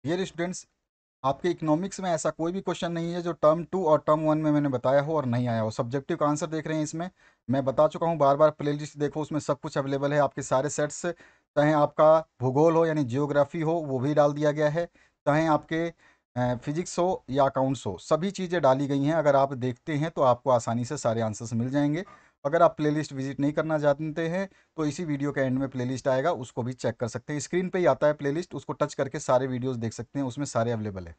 Dear students, आपके economics में ऐसा कोई भी क्वेश्चन नहीं है जो टर्म 2 और टर्म 1 में मैंने बताया हो और नहीं आया हो। सब्जेक्टिव का आंसर देख रहे हैं इसमें। मैं बता चुका हूँ, बार बार प्लेलिस्ट देखो, उसमें सब कुछ अवेलेबल है। आपके सारे सेट्स, चाहे आपका भूगोल हो यानी जियोग्राफी हो, वो भी डाल दिया गया है। चाहे आपके फिजिक्स हो या अकाउंट्स हो, सभी चीज़ें डाली गई हैं। अगर आप देखते हैं तो आपको आसानी से सारे आंसर्स मिल जाएंगे। अगर आप प्लेलिस्ट विजिट नहीं करना जानते हैं तो इसी वीडियो के एंड में प्लेलिस्ट आएगा, उसको भी चेक कर सकते हैं। स्क्रीन पे ही आता है प्लेलिस्ट, उसको टच करके सारे वीडियोस देख सकते हैं, उसमें सारे अवेलेबल है।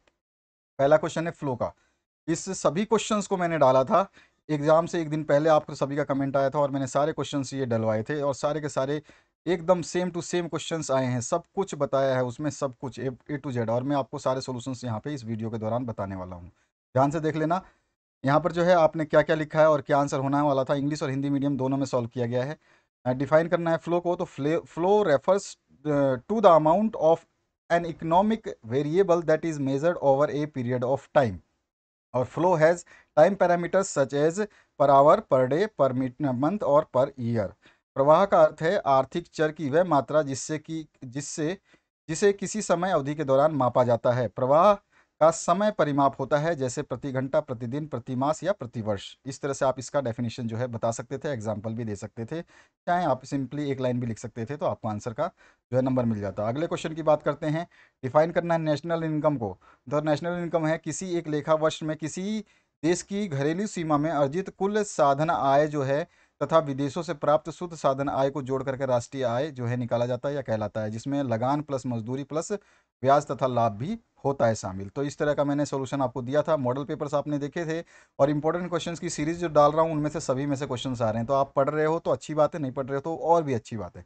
पहला क्वेश्चन है फ्लो का। इस सभी क्वेश्चंस को मैंने डाला था एग्जाम से एक दिन पहले, आपको सभी का कमेंट आया था और मैंने सारे क्वेश्चंस ये डलवाए थे और सारे के सारे एकदम सेम टू सेम क्वेश्चंस आए हैं। सब कुछ बताया है उसमें, सब कुछ ए टू जेड, और मैं आपको सारे सॉल्यूशंस यहाँ पे इस वीडियो के दौरान बताने वाला हूँ। ध्यान से देख लेना। यहाँ पर जो है आपने क्या क्या लिखा है और क्या आंसर होने वाला था, इंग्लिश और हिंदी मीडियम दोनों में सॉल्व किया गया है। डिफाइन करना है फ्लो को, तो flow refers to the amount of an economic variable that is measured over a period of time. और flow has time parameters such as per hour, per day, per month और per year. प्रवाह का अर्थ है आर्थिक चर की वह मात्रा जिससे जिसे किसी समय अवधि के दौरान मापा जाता है। प्रवाह का समय परिमाप होता है, जैसे प्रति घंटा, प्रतिदिन, प्रति मास या प्रति वर्ष। इस तरह से आप इसका डेफिनेशन जो है बता सकते थे, एग्जाम्पल भी दे सकते थे, चाहे आप सिंपली एक लाइन भी लिख सकते थे, तो आपको आंसर का जो है नंबर मिल जाता। अगले क्वेश्चन की बात करते हैं। डिफाइन करना है नेशनल इनकम को। द नेशनल इनकम है किसी एक लेखा वर्ष में किसी देश की घरेलू सीमा में अर्जित कुल साधन आय जो है तथा विदेशों से प्राप्त शुद्ध साधन आय को जोड़ करके राष्ट्रीय आय जो है निकाला जाता है या कहलाता है, जिसमें लगान प्लस मजदूरी प्लस ब्याज तथा लाभ भी होता है शामिल। तो इस तरह का मैंने सॉल्यूशन आपको दिया था, मॉडल पेपर्स आपने देखे थे, और इंपॉर्टेंट क्वेश्चंस की सीरीज जो डाल रहा हूँ उनमें से सभी में से क्वेश्चंस आ रहे हैं। तो आप पढ़ रहे हो तो अच्छी बात है, नहीं पढ़ रहे हो तो और भी अच्छी बात है।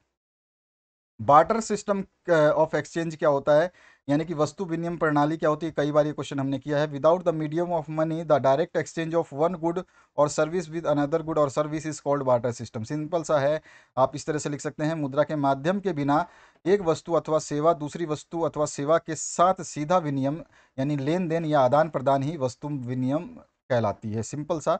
बार्टर सिस्टम ऑफ एक्सचेंज क्या होता है, यानी कि वस्तु विनिमय प्रणाली क्या होती है, कई बार ये क्वेश्चन हमने किया है। Without the medium of money the direct exchange of one good और सर्विस विद अनदर गुड और service is called barter system. Simple सा है, आप इस तरह से लिख सकते हैं, मुद्रा के माध्यम के बिना एक वस्तु अथवा सेवा दूसरी वस्तु अथवा सेवा के साथ सीधा विनिमय यानी लेन देन या आदान प्रदान ही वस्तु विनिमय कहलाती है। सिंपल सा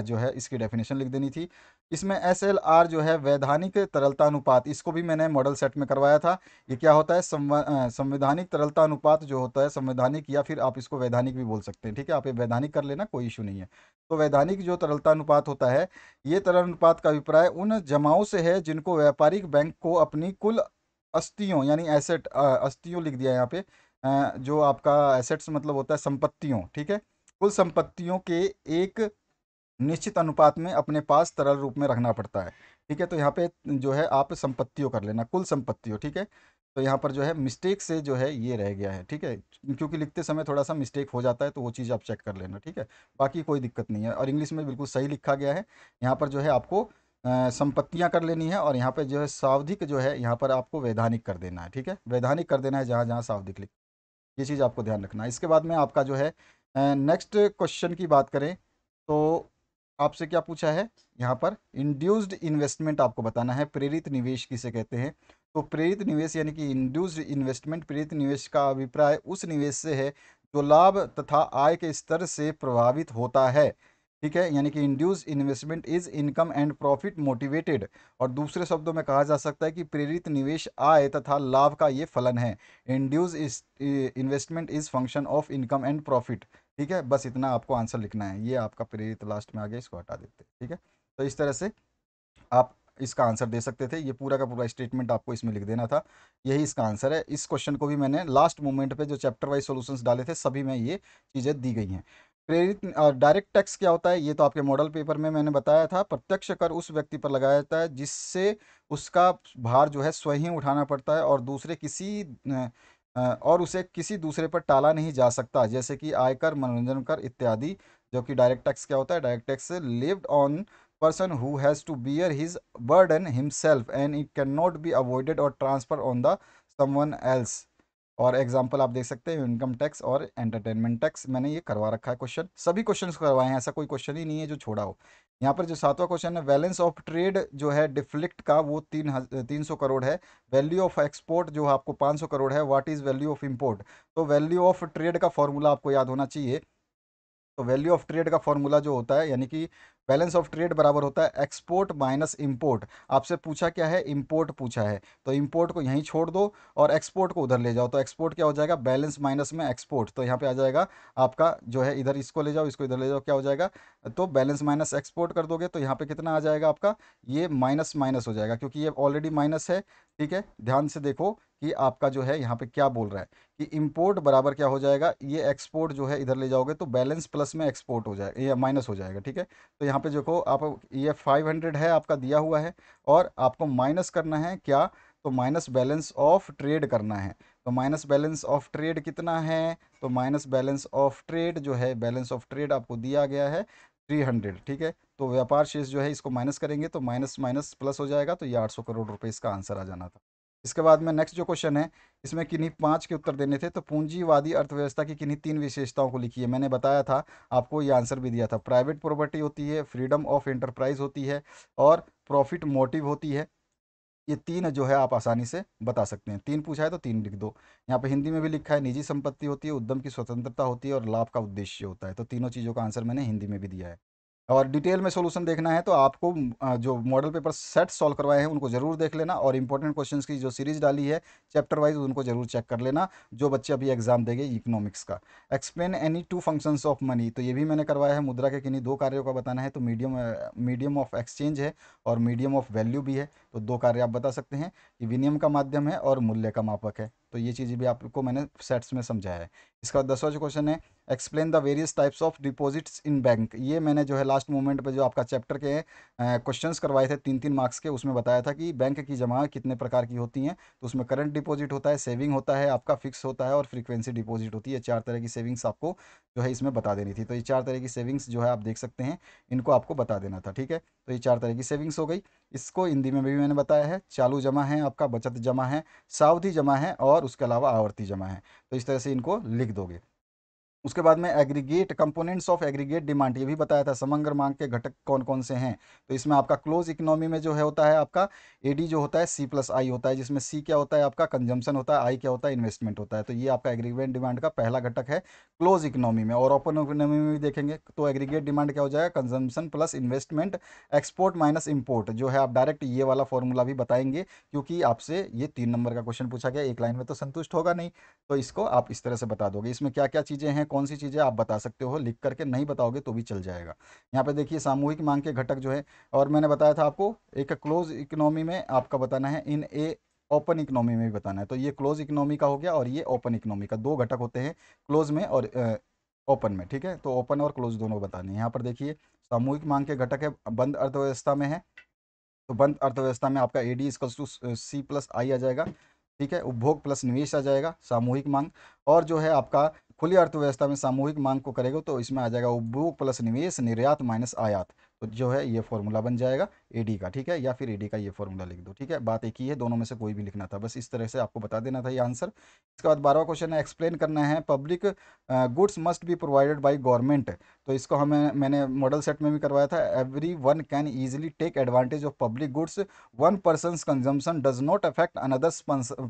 जो है इसकी डेफिनेशन लिख देनी थी। इसमें एस एल आर जो है वैधानिक तरलता अनुपात, इसको भी मैंने मॉडल सेट में करवाया था। ये क्या होता है, संवैधानिक तरलता अनुपात जो होता है, संवैधानिक या फिर आप इसको वैधानिक भी बोल सकते हैं, ठीक है, आप ये वैधानिक कर लेना, कोई इशू नहीं है। तो वैधानिक जो तरलता अनुपात होता है, ये तरल अनुपात का अभिप्राय उन जमाओं से है जिनको व्यापारिक बैंक को अपनी कुल अस्तियों यानी एसेट, अस्तियों लिख दिया यहाँ पे, जो आपका एसेट्स मतलब होता है संपत्तियों, ठीक है, कुल संपत्तियों के एक निश्चित अनुपात में अपने पास तरल रूप में रखना पड़ता है। ठीक है, तो यहाँ पे जो है आप संपत्तियों कर लेना, कुल संपत्तियों, ठीक है। तो यहाँ पर जो है मिस्टेक से जो है ये रह गया है, ठीक है, क्योंकि लिखते समय थोड़ा सा मिस्टेक हो जाता है, तो वो चीज़ आप चेक कर लेना, ठीक है। बाकी कोई दिक्कत नहीं है, और इंग्लिश में बिल्कुल सही लिखा गया है। यहाँ पर जो है आपको संपत्तियाँ कर लेनी है, और यहाँ पर जो है सावधिक जो है यहाँ पर आपको वैधानिक कर देना है, ठीक है, वैधानिक कर देना है जहाँ जहाँ सावधिक लिख, ये चीज़ आपको ध्यान रखना है। इसके बाद में आपका जो है नेक्स्ट क्वेश्चन की बात करें तो आपसे क्या पूछा है, यहाँ पर इंड्यूस्ड इन्वेस्टमेंट आपको बताना है, प्रेरित निवेश किसे कहते हैं। तो प्रेरित निवेश यानी कि इंड्यूस्ड इन्वेस्टमेंट, प्रेरित निवेश का अभिप्राय उस निवेश से है जो लाभ तथा आय के स्तर से प्रभावित होता है, ठीक है, यानी कि induce investment is income and profit motivated. और दूसरे शब्दों में कहा जा सकता है कि प्रेरित निवेश आय तथा लाभ का ये फलन है। Induce investment is function of income and profit, ठीक है, बस इतना आपको आंसर लिखना है। ये आपका प्रेरित लास्ट में आ गया, इसको हटा देते हैं, ठीक है। तो इस तरह से आप इसका आंसर दे सकते थे, ये पूरा का पूरा स्टेटमेंट आपको इसमें लिख देना था, यही इसका आंसर है। इस क्वेश्चन को भी मैंने लास्ट मोमेंट पे जो चैप्टर वाइज सॉल्यूशंस डाले थे सभी में ये चीज़ें दी गई हैं। प्रेरित डायरेक्ट टैक्स क्या होता है, ये तो आपके मॉडल पेपर में मैंने बताया था। प्रत्यक्ष कर उस व्यक्ति पर लगाया जाता है जिससे उसका भार जो है स्वयं ही उठाना पड़ता है और और उसे किसी दूसरे पर टाला नहीं जा सकता, जैसे कि आयकर, मनोरंजन कर इत्यादि। जो कि डायरेक्ट टैक्स क्या होता है, direct tax lived on person who has to bear his burden himself and it cannot be avoided or transfer on the someone else। और एग्जांपल आप देख सकते हैं इनकम टैक्स और एंटरटेनमेंट टैक्स, मैंने ये करवा रखा है क्वेश्चन, सभी क्वेश्चंस करवाए हैं, ऐसा कोई क्वेश्चन ही नहीं है जो छोड़ा हो। यहाँ पर जो सातवां क्वेश्चन है, बैलेंस ऑफ ट्रेड जो है डिफ्लिक्ट का, वो 300 करोड़ है। वैल्यू ऑफ एक्सपोर्ट जो आपको 500 करोड़ है। What is value of import, तो वैल्यू ऑफ ट्रेड का फॉर्मूला आपको याद होना चाहिए। तो वैल्यू ऑफ ट्रेड का फॉर्मूला जो होता है, यानी कि बैलेंस ऑफ ट्रेड बराबर होता है एक्सपोर्ट माइनस इंपोर्ट। आपसे पूछा क्या है, इंपोर्ट पूछा है, तो इंपोर्ट को यहीं छोड़ दो और एक्सपोर्ट को उधर ले जाओ। तो एक्सपोर्ट क्या हो जाएगा, बैलेंस माइनस में एक्सपोर्ट। तो यहाँ पे आ जाएगा आपका जो है, इधर इसको ले जाओ, इसको इधर ले जाओ, क्या हो जाएगा, तो बैलेंस माइनस एक्सपोर्ट कर दोगे तो यहाँ पे कितना आ जाएगा आपका, ये माइनस माइनस हो जाएगा, क्योंकि ये ऑलरेडी माइनस है। ठीक है, ध्यान से देखो कि आपका जो है यहाँ पे क्या बोल रहा है कि इंपोर्ट बराबर क्या हो जाएगा, ये एक्सपोर्ट जो है इधर ले जाओगे तो बैलेंस प्लस में एक्सपोर्ट हो जाएगा, ये माइनस हो जाएगा। ठीक है, तो यहाँ पे देखो आप, ये 500 है आपका दिया हुआ है और आपको माइनस करना है क्या, तो माइनस बैलेंस ऑफ ट्रेड करना है। तो माइनस बैलेंस ऑफ ट्रेड कितना है, तो माइनस बैलेंस ऑफ ट्रेड जो है, बैलेंस ऑफ ट्रेड आपको दिया गया है 300। ठीक है, तो व्यापार शेष जो है इसको माइनस करेंगे तो माइनस माइनस प्लस हो जाएगा, तो ये 800 करोड़ रुपए इसका आंसर आ जाना था। इसके बाद में नेक्स्ट जो क्वेश्चन है, इसमें किन्हीं 5 के उत्तर देने थे। तो पूंजीवादी अर्थव्यवस्था की किन्हीं 3 विशेषताओं को लिखिए। मैंने बताया था आपको, ये आंसर भी दिया था, प्राइवेट प्रॉपर्टी होती है, फ्रीडम ऑफ एंटरप्राइज होती है और प्रॉफिट मोटिव होती है। ये 3 जो है आप आसानी से बता सकते हैं, 3 पूछा है तो 3 लिख दो। यहाँ पे हिंदी में भी लिखा है, निजी संपत्ति होती है, उद्यम की स्वतंत्रता होती है और लाभ का उद्देश्य होता है। तो तीनों चीज़ों का आंसर मैंने हिंदी में भी दिया है। और डिटेल में सॉल्यूशन देखना है तो आपको जो मॉडल पेपर सेट सॉल्व करवाए हैं उनको जरूर देख लेना, और इंपॉर्टेंट क्वेश्चंस की जो सीरीज डाली है चैप्टर वाइज उनको जरूर चेक कर लेना, जो बच्चे अभी एग्जाम देंगे इकोनॉमिक्स का। Explain any 2 functions of money, तो ये भी मैंने करवाया है, मुद्रा के किन्हीं 2 कार्यों का बताना है। तो मीडियम ऑफ एक्सचेंज है और मीडियम ऑफ वैल्यू भी है, तो 2 कार्य आप बता सकते हैं। ये विनिमय का माध्यम है और मूल्य का मापक है, तो ये चीज़ें भी आपको मैंने सेट्स में समझाया है। इसका 10वां जो क्वेश्चन है, explain the various types of deposits in bank. ये मैंने जो है लास्ट मोमेंट पे जो आपका चैप्टर के क्वेश्चंस करवाए थे 3-3 मार्क्स के, उसमें बताया था कि बैंक की जमा कितने प्रकार की होती हैं। तो उसमें करंट डिपॉजिट होता है, सेविंग होता है, आपका फिक्स होता है और फ्रीक्वेंसी डिपॉजिट होती है। 4 तरह की सेविंग्स आपको जो है इसमें बता देनी थी। तो ये 4 तरह की सेविंग्स जो है आप देख सकते हैं, इनको आपको बता देना था। ठीक है, तो ये 4 तरह की सेविंग्स हो गई। इसको हिंदी में भी मैंने बताया है, चालू जमा है आपका, बचत जमा है, सावधि जमा है और उसके अलावा आवर्ती जमा है। तो इस तरह से इनको लिख दोगे। उसके बाद में aggregate components of aggregate demand, ये भी बताया था, समग्र मांग के घटक कौन कौन से हैं। तो इसमें आपका क्लोज इकोनॉमी में जो है होता है आपका एडी जो होता है सी प्लस आई होता है, जिसमें सी क्या होता है आपका कंजम्पशन होता है, आई क्या होता है इन्वेस्टमेंट होता है। तो ये आपका एग्रीगेट डिमांड का पहला घटक है क्लोज इकोनॉमी में। और ओपन इकोनॉमी में भी देखेंगे तो एग्रीगेट डिमांड क्या हो जाएगा, consumption plus investment, export minus import, जो है आप डायरेक्ट ये वाला फॉर्मूला भी बताएंगे, क्योंकि आपसे ये 3 नंबर का क्वेश्चन पूछा गया, एक लाइन में तो संतुष्ट होगा नहीं। तो इसको आप इस तरह से बता दोगे। इसमें क्या क्या चीज़ें हैं, कौन सी चीज़ें आप बता सकते हो, लिख करके नहीं बताओगे तो भी चल जाएगा। यहाँ पे देखिए सामूहिक मांग के घटक जो है, और मैंने बताया था आपको एक क्लोज इकोनॉमी में आपका बताना है, इन ए ओपन इकोनॉमी में भी बताना है। तो ये क्लोज इकोनॉमी का हो गया और ये ओपन इकोनॉमी का, 2 घटक होते हैं क्लोज में और ओपन में। ठीक है, तो ओपन और क्लोज दोनों बताने हैं। यहाँ पर देखिए सामूहिक मांग के घटक है, बंद अर्थव्यवस्था में है, तो बंद अर्थव्यवस्था में आपका AD equals to C plus I आ जाएगा। ठीक है, उपभोग प्लस निवेश आ जाएगा, सामूहिक मांग। और जो है आपका खुली अर्थव्यवस्था में सामूहिक मांग को करेगा तो इसमें आ जाएगा उपभोग प्लस निवेश, निर्यात माइनस आयात। तो जो है ये फॉर्मूला बन जाएगा एडी का। ठीक है, या फिर एडी का ये फॉर्मूला लिख दो। ठीक है, बात एक ही है, दोनों में से कोई भी लिखना था, बस इस तरह से आपको बता देना था ये आंसर। इसके बाद 12वां क्वेश्चन है, एक्सप्लेन करना है public goods must be provided by government. तो इसको मैंने मॉडल सेट में भी करवाया था, every one can easily take advantage of public goods, one person's consumption does not affect another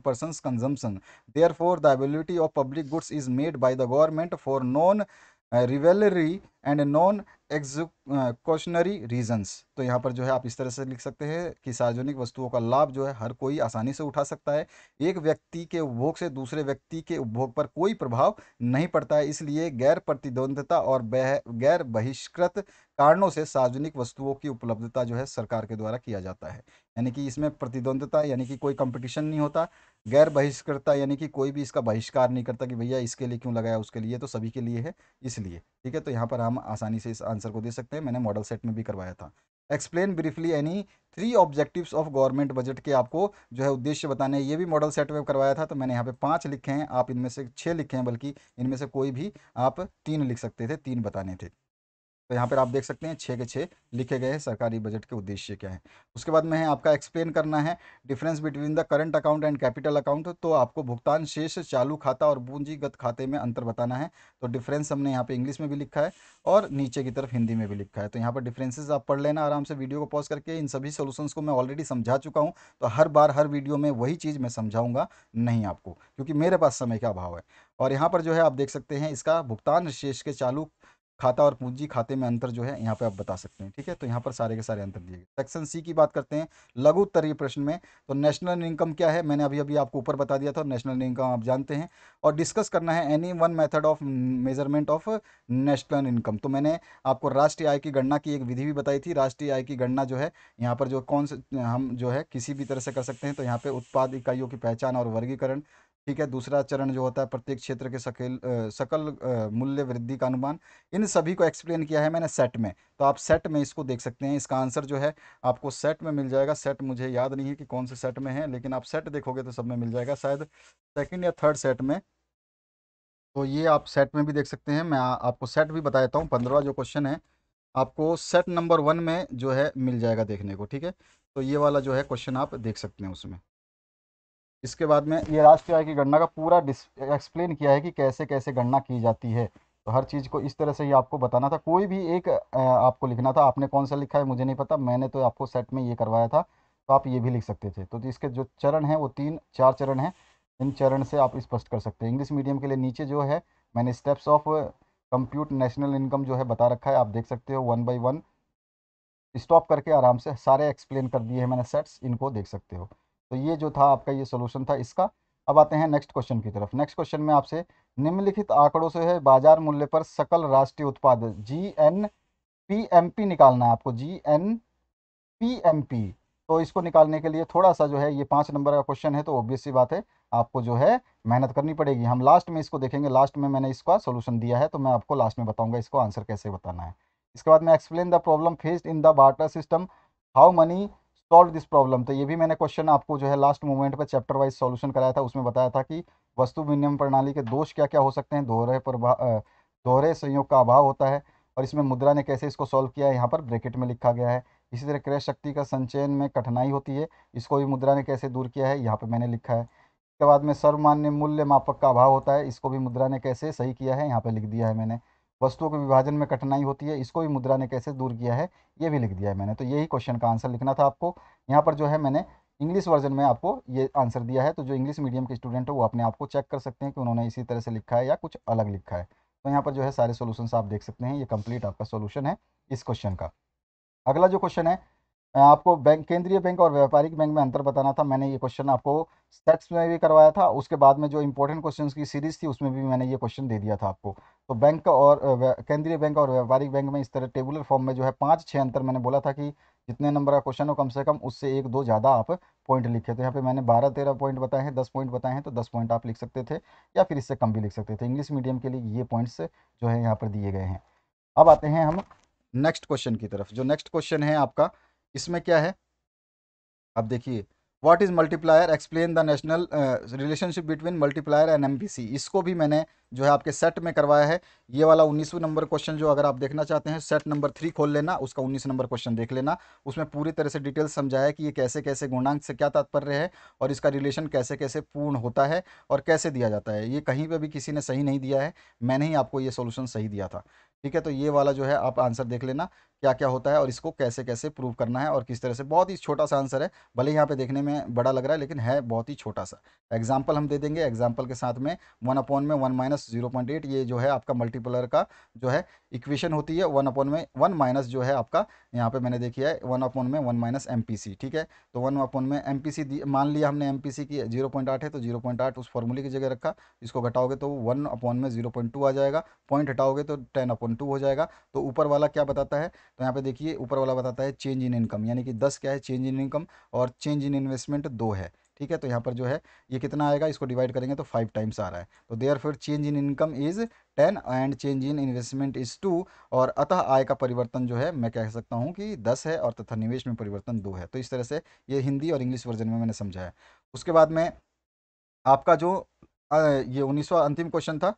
person's consumption, therefore the availability of public goods is made by the government for non rivalry and non exclusionary reasons. तो यहाँ पर जो है आप इस तरह से लिख सकते हैं कि सार्वजनिक वस्तुओं का लाभ जो है हर कोई आसानी से उठा सकता है, एक व्यक्ति के उपभोग से दूसरे व्यक्ति के उपभोग पर कोई प्रभाव नहीं पड़ता है, इसलिए गैर प्रतिद्वंदता और गैर बहिष्कृत कारणों से सार्वजनिक वस्तुओं की उपलब्धता जो है सरकार के द्वारा किया जाता है। यानी कि इसमें प्रतिद्वंदता यानी कि कोई कंपटीशन नहीं होता, गैर बहिष्कृतता यानी कि कोई भी इसका बहिष्कार नहीं करता कि भैया इसके लिए क्यों लगाया, उसके लिए, तो सभी के लिए है इसलिए। ठीक है, तो यहाँ पर हम आसानी से इस आंसर को दे सकते हैं, मैंने मॉडल सेट में भी करवाया था। Explain briefly any 3 objectives of government budget के आपको जो है उद्देश्य बताने हैं, ये भी मॉडल सेट में करवाया था। तो मैंने यहाँ पे 5 लिखे हैं, आप इनमें से 6 लिखे हैं, बल्कि इनमें से कोई भी आप 3 लिख सकते थे, 3 बताने थे। तो यहाँ पर आप देख सकते हैं 6 के 6 लिखे गए हैं, सरकारी बजट के उद्देश्य क्या है। उसके बाद में है आपका एक्सप्लेन करना है difference between the current account and capital account. तो आपको भुगतान शेष चालू खाता और पूंजीगत खाते में अंतर बताना है। तो डिफरेंस हमने यहाँ पे इंग्लिश में भी लिखा है और नीचे की तरफ हिंदी में भी लिखा है। तो यहाँ पर डिफरेंसेस आप पढ़ लेना आराम से वीडियो को पॉज करके। इन सभी सोल्यूशंस को मैं ऑलरेडी समझा चुका हूँ, तो हर बार हर वीडियो में वही चीज़ मैं समझाऊंगा नहीं आपको, क्योंकि मेरे पास समय का अभाव है। और यहाँ पर जो है आप देख सकते हैं इसका भुगतान शेष के चालू खाता और पूंजी खाते में अंतर जो है यहाँ पे आप बता सकते हैं। ठीक है, तो यहाँ पर सारे के सारे अंतर दिए गए। सेक्शन सी की बात करते हैं लघु उत्तरीय प्रश्न में। तो नेशनल इनकम क्या है, मैंने अभी अभी आपको ऊपर बता दिया था, नेशनल इनकम आप जानते हैं। और डिस्कस करना है any one method of measurement of national income. तो मैंने आपको राष्ट्रीय आय की गणना की एक विधि भी बताई थी। राष्ट्रीय आय की गणना जो है यहाँ पर जो कौन से हम जो है किसी भी तरह से कर सकते हैं। तो यहाँ पे उत्पाद इकाइयों की पहचान और वर्गीकरण। ठीक है, दूसरा चरण जो होता है प्रत्येक क्षेत्र के सकल मूल्य वृद्धि का अनुमान। इन सभी को एक्सप्लेन किया है मैंने सेट में। तो आप सेट में इसको देख सकते हैं। इसका आंसर जो है आपको सेट में मिल जाएगा। सेट मुझे याद नहीं है कि कौन से सेट में है, लेकिन आप सेट देखोगे तो सब में मिल जाएगा, शायद सेकंड या थर्ड सेट में। तो ये आप सेट में भी देख सकते हैं। मैं आपको सेट भी बता देता हूँ। 15वां जो क्वेश्चन है आपको सेट नंबर 1 में जो है मिल जाएगा देखने को। ठीक है, तो ये वाला जो है क्वेश्चन आप देख सकते हैं उसमें। इसके बाद में ये राष्ट्रीय आय की गणना का पूरा एक्सप्लेन किया है कि कैसे कैसे गणना की जाती है। तो हर चीज़ को इस तरह से ही आपको बताना था। कोई भी एक आपको लिखना था। आपने कौन सा लिखा है मुझे नहीं पता, मैंने तो आपको सेट में ये करवाया था, तो आप ये भी लिख सकते थे। तो इसके जो चरण हैं वो 3-4 चरण हैं। इन चरण से आप स्पष्ट कर सकते हैं। इंग्लिश मीडियम के लिए नीचे जो है मैंने steps of compute national income जो है बता रखा है, आप देख सकते हो 1 बाई 1 स्टॉप करके आराम से सारे एक्सप्लेन कर दिए हैं मैंने सेट्स, इनको देख सकते हो। तो ये जो था आपका ये सोल्यूशन था इसका। अब आते हैं नेक्स्ट क्वेश्चन की तरफ। नेक्स्ट क्वेश्चन में आपसे निम्नलिखित आंकड़ों से है बाजार मूल्य पर सकल राष्ट्रीय उत्पाद GNPMP निकालना है आपको। GNPMP, तो इसको निकालने के लिए थोड़ा सा जो है ये 5 नंबर का क्वेश्चन है, तो ऑब्वियस सी बात है आपको जो है मेहनत करनी पड़ेगी। हम लास्ट में इसको देखेंगे, लास्ट में मैंने इसका सोल्यूशन दिया है, तो मैं आपको लास्ट में बताऊंगा इसको आंसर कैसे बताना है। इसके बाद में explain the problem faced in the barter system, how many solve this problem. तो ये भी मैंने क्वेश्चन आपको जो है लास्ट मोमेंट पर चैप्टर वाइज सॉल्यूशन कराया था। उसमें बताया था कि वस्तु विनिमय प्रणाली के दोष क्या क्या हो सकते हैं। दोहरे संयोग का अभाव होता है। और इसमें मुद्रा ने कैसे इसको सॉल्व किया है यहाँ पर ब्रैकेट में लिखा गया है। इसी तरह क्रय शक्ति का संचयन में कठिनाई होती है, इसको भी मुद्रा ने कैसे दूर किया है यहाँ पे मैंने लिखा है। उसके बाद में सर्वमान्य मूल्य मापक का अभाव होता है, इसको भी मुद्रा ने कैसे सही किया है यहाँ पे लिख दिया है मैंने। वस्तुओं के विभाजन में कठिनाई होती है, इसको भी मुद्रा ने कैसे दूर किया है ये भी लिख दिया है मैंने। तो यही क्वेश्चन का आंसर लिखना था आपको। यहाँ पर जो है मैंने इंग्लिश वर्जन में आपको ये आंसर दिया है। तो जो इंग्लिश मीडियम के स्टूडेंट है वो अपने आप को चेक कर सकते हैं कि उन्होंने इसी तरह से लिखा है या कुछ अलग लिखा है। तो यहाँ पर जो है सारे सोल्यूशन आप देख सकते हैं। ये कंप्लीट आपका सोल्यूशन है इस क्वेश्चन का। अगला जो क्वेश्चन है आपको बैंक, केंद्रीय बैंक और व्यापारिक बैंक में अंतर बताना था। मैंने ये क्वेश्चन आपको सेट्स में भी करवाया था। उसके बाद में जो इंपॉर्टेंट क्वेश्चंस की सीरीज थी उसमें भी मैंने ये क्वेश्चन दे दिया था आपको। तो बैंक और केंद्रीय बैंक और व्यापारिक बैंक में इस तरह टेबुलर फॉर्म में जो है 5-6 अंतर मैंने बोला था कि जितने नंबर का क्वेश्चन हो कम से कम उससे 1-2 ज़्यादा आप पॉइंट लिखे। तो यहाँ पे मैंने 12-13 पॉइंट बताए हैं, 10 पॉइंट बताए हैं, तो 10 पॉइंट आप लिख सकते थे या फिर इससे कम भी लिख सकते थे। इंग्लिश मीडियम के लिए ये पॉइंट्स जो है यहाँ पर दिए गए हैं। अब आते हैं हम नेक्स्ट क्वेश्चन की तरफ। जो नेक्स्ट क्वेश्चन है आपका इसमें क्या है, अब देखिए what is multiplier, explain the national relationship between multiplier and MPC. इसको भी मैंने जो है आपके सेट में करवाया है। ये वाला 19वें नंबर क्वेश्चन जो अगर आप देखना चाहते हैं सेट नंबर 3 खोल लेना, उसका 19 नंबर क्वेश्चन देख लेना। उसमें पूरी तरह से डिटेल समझाया है कि ये कैसे कैसे गुणांक से क्या तात्पर्य है और इसका रिलेशन कैसे कैसे पूर्ण होता है और कैसे दिया जाता है। ये कहीं पर भी किसी ने सही नहीं दिया है, मैंने ही आपको ये सोल्यूशन सही दिया था। ठीक है, तो ये वाला जो है आप आंसर देख लेना क्या क्या होता है और इसको कैसे कैसे प्रूव करना है और किस तरह से। बहुत ही छोटा सा आंसर है, भले यहाँ पे देखने में बड़ा लग रहा है लेकिन है बहुत ही छोटा सा। एग्जाम्पल हम दे देंगे, एग्जाम्पल के साथ में 1/(1 - 0.8) ये जो है आपका मल्टीप्लर का जो है इक्वेशन होती है। 1/(1 माइनस जो है आपका यहाँ पे मैंने देखी है 1/(1 - MPC। ठीक है, तो 1/(में MPC मान लिया हमने, MPC की 0.8 है तो 0.8 उस फॉर्मूले की जगह रखा। इसको घटाओगे तो 1/(0.2 आ जाएगा, पॉइंट हटाओगे तो 10/2 हो जाएगा। तो ऊपर वाला क्या बताता है, तो यहाँ पे देखिए ऊपर वाला बताता है चेंज इन इनकम, यानी कि 10 क्या है चेंज इन इनकम और चेंज इन इन्वेस्टमेंट 2 है। ठीक है, तो यहाँ पर जो है ये कितना आएगा, इसको डिवाइड करेंगे तो 5 टाइम्स आ रहा है। तो देयर फिर change in income is 10 and change in investment is 2। और अतः आय का परिवर्तन जो है मैं कह सकता हूँ कि 10 है और तथा निवेश में परिवर्तन 2 है। तो इस तरह से ये हिंदी और इंग्लिश वर्जन में मैंने समझाया। उसके बाद में आपका जो ये 19वां अंतिम क्वेश्चन था।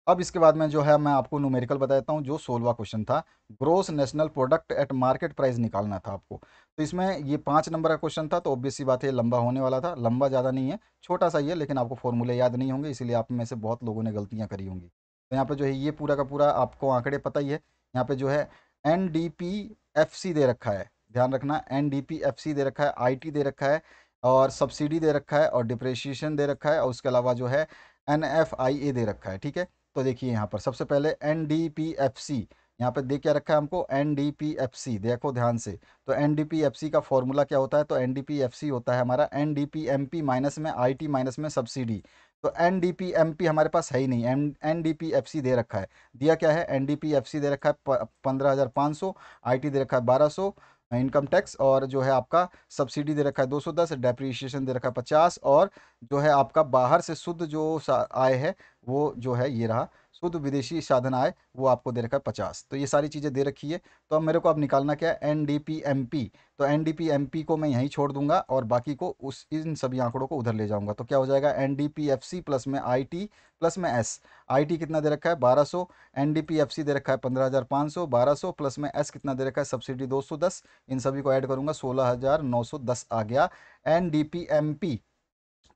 अब इसके बाद में जो है मैं आपको न्यूमेरिकल बता देता हूँ। जो 16वां क्वेश्चन था, gross national product at market price निकालना था आपको। तो इसमें ये 5 नंबर का क्वेश्चन था, तो ऑब्वियस सी बात है लंबा होने वाला था। लंबा ज़्यादा नहीं है, छोटा सा ही है, लेकिन आपको फॉर्मूले याद नहीं होंगे, इसीलिए आप में से बहुत लोगों ने गलतियाँ करी होंगी। तो यहाँ पे जो है ये पूरा का पूरा आपको आंकड़े पता ही है। यहाँ पे जो है NDPFC दे रखा है, ध्यान रखना NDPFC दे रखा है, IT दे रखा है और सब्सिडी दे रखा है और डिप्रेशिएशन दे रखा है और उसके अलावा जो है NFIA दे रखा है। ठीक है, तो देखिए यहाँ पर सबसे पहले NDPFC, यहाँ पे देख क्या रखा है हमको, NDPFC, देखो ध्यान से। तो NDPFC का फॉर्मूला क्या होता है, तो NDPFC होता है हमारा NDPMP माइनस में IT माइनस में सब्सिडी। तो NDPMP हमारे पास है ही नहीं, NDPFC दे रखा है। दिया क्या है, NDPFC दे रखा है 15,500, IT दे रखा है 1200 इनकम टैक्स, और जो है आपका सब्सिडी दे रखा है 210, डेप्रीशिएशन दे रखा है 50, और जो है आपका बाहर से शुद्ध जो आय है वो जो है ये रहा, शुद्ध विदेशी साधन आय, वो आपको दे रखा है 50। तो ये सारी चीज़ें दे रखी है। तो अब मेरे को अब निकालना क्या है, NDPMP। तो NDPMP को मैं यहीं छोड़ दूंगा और बाकी को उस इन सभी आंकड़ों को उधर ले जाऊंगा। तो क्या हो जाएगा, NDPFC प्लस में IT प्लस में S। IT कितना दे रखा है 1200, NDPFC दे रखा है 15,500, 1200 प्लस में S कितना दे रखा है सब्सिडी 210, इन सभी को ऐड करूंगा 16,910 आ गया। NDPMP,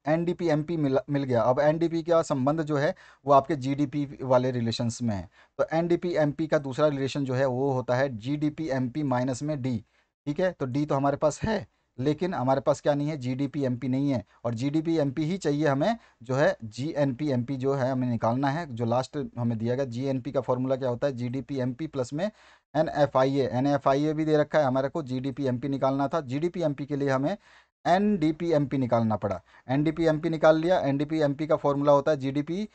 NDPMP मिल गया। अब NDP का संबंध जो है वो आपके GDP वाले रिलेशंस में है। तो NDPMP का दूसरा रिलेशन जो है वो होता है GDPMP माइनस में D। ठीक है, तो D तो हमारे पास है, लेकिन हमारे पास क्या नहीं है, GDPMP नहीं है, और GDPMP ही चाहिए हमें, जो है GNPMP जो है हमें निकालना है, जो लास्ट हमें दिया गया। GNP का फॉर्मूला क्या होता है, GDPMP प्लस में NFIA भी दे रखा है हमारे को, GDPMP निकालना था। GDPMP के लिए हमें NDPMP निकालना पड़ा। NDPMP निकाल लिया। NDPMP का फॉर्मूला होता है GDP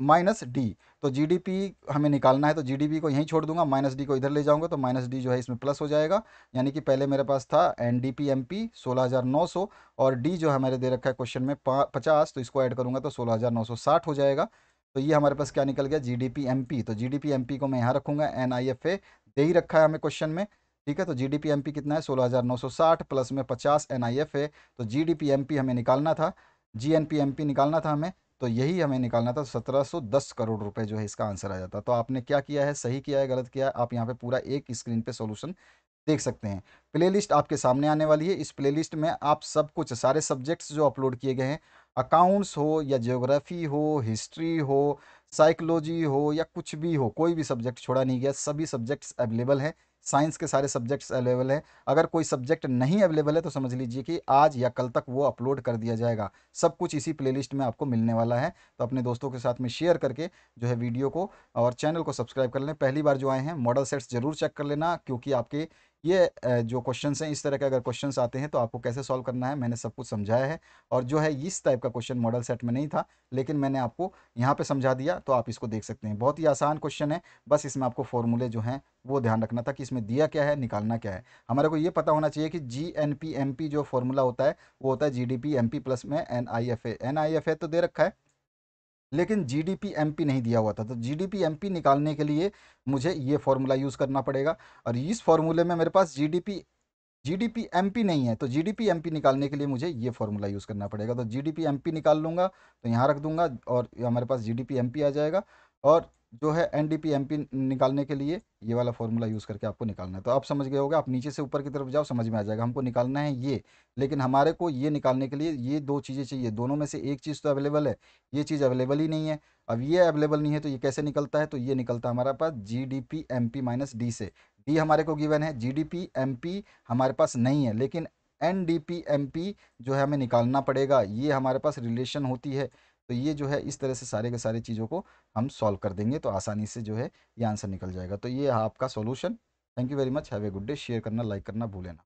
माइनस डी। तो GDP हमें निकालना है, तो GDP को यहीं छोड़ दूंगा, माइनस डी को इधर ले जाऊंगा, तो माइनस डी जो है इसमें प्लस हो जाएगा। यानी कि पहले मेरे पास था NDPMP 16,900, और डी जो है मेरे दे रखा है क्वेश्चन में 50, तो इसको ऐड करूंगा तो 16,960 हो जाएगा। तो ये हमारे पास क्या निकल गया, GDPMP। तो GDPMP को मैं यहाँ रखूंगा, NIFA दे ही रखा है हमें क्वेश्चन में। ठीक है, तो GDPMP कितना है 16,960 प्लस में 50 NIFA। तो GDPMP हमें निकालना था, GNPMP निकालना था हमें, तो यही हमें निकालना था। 1710 करोड़ रुपए जो है इसका आंसर आ जाता। तो आपने क्या किया है, सही किया है गलत किया है, आप यहाँ पे पूरा एक स्क्रीन पे सॉल्यूशन देख सकते हैं। प्लेलिस्ट आपके सामने आने वाली है। इस प्लेलिस्ट में आप सब कुछ, सारे सब्जेक्ट्स जो अपलोड किए गए हैं, अकाउंट्स हो या ज्योग्राफी हो, हिस्ट्री हो, साइकोलॉजी हो, या कुछ भी हो, कोई भी सब्जेक्ट छोड़ा नहीं गया, सभी सब्जेक्ट्स अवेलेबल हैं। साइंस के सारे सब्जेक्ट्स अवेलेबल हैं। अगर कोई सब्जेक्ट नहीं अवेलेबल है तो समझ लीजिए कि आज या कल तक वो अपलोड कर दिया जाएगा। सब कुछ इसी प्लेलिस्ट में आपको मिलने वाला है। तो अपने दोस्तों के साथ में शेयर करके जो है वीडियो को और चैनल को सब्सक्राइब कर लें। पहली बार जो आए हैं मॉडल सेट्स जरूर चेक कर लेना, क्योंकि आपके ये जो क्वेश्चंस हैं, इस तरह के अगर क्वेश्चंस आते हैं तो आपको कैसे सॉल्व करना है मैंने सब कुछ समझाया है। और जो है इस टाइप का क्वेश्चन मॉडल सेट में नहीं था, लेकिन मैंने आपको यहाँ पे समझा दिया, तो आप इसको देख सकते हैं। बहुत ही आसान क्वेश्चन है, बस इसमें आपको फॉर्मूले जो हैं वो ध्यान रखना था कि इसमें दिया क्या है, निकालना क्या है। हमारे को ये पता होना चाहिए कि GNPMP जो फॉर्मूला होता है वो होता है GDPMP प्लस में NIFA तो दे रखा है, लेकिन GDPMP नहीं दिया हुआ था। तो GDPMP निकालने के लिए मुझे ये फॉर्मूला यूज़ करना पड़ेगा, और इस फॉर्मूले में मेरे पास GDPMP नहीं है। तो GDPMP निकालने के लिए मुझे ये फॉर्मूला यूज़ करना पड़ेगा। तो GDPMP निकाल लूँगा, तो यहाँ रख दूंगा, और हमारे पास GDPMP आ जाएगा। और जो है NDPMP निकालने के लिए ये वाला फॉर्मूला यूज़ करके आपको निकालना है। तो आप समझ गए होगे, आप नीचे से ऊपर की तरफ जाओ, समझ में आ जाएगा। हमको निकालना है ये, लेकिन हमारे को ये निकालने के लिए ये दो चीज़ें चाहिए, दोनों में से एक चीज़ तो अवेलेबल है, ये चीज़ अवेलेबल ही नहीं है। अब ये अवेलेबल नहीं है तो ये कैसे निकलता है, तो ये निकलता है हमारे पास GDPMP माइनस डी से। डी हमारे को गिवन है, GDPMP हमारे पास नहीं है, लेकिन NDPMP जो है हमें निकालना पड़ेगा, ये हमारे पास रिलेशन होती है। तो ये जो है इस तरह से सारे के सारे चीज़ों को हम सॉल्व कर देंगे, तो आसानी से जो है ये आंसर निकल जाएगा। तो ये आपका solution. Thank you very much, have a good day. Share करना, लाइक करना भूलें ना।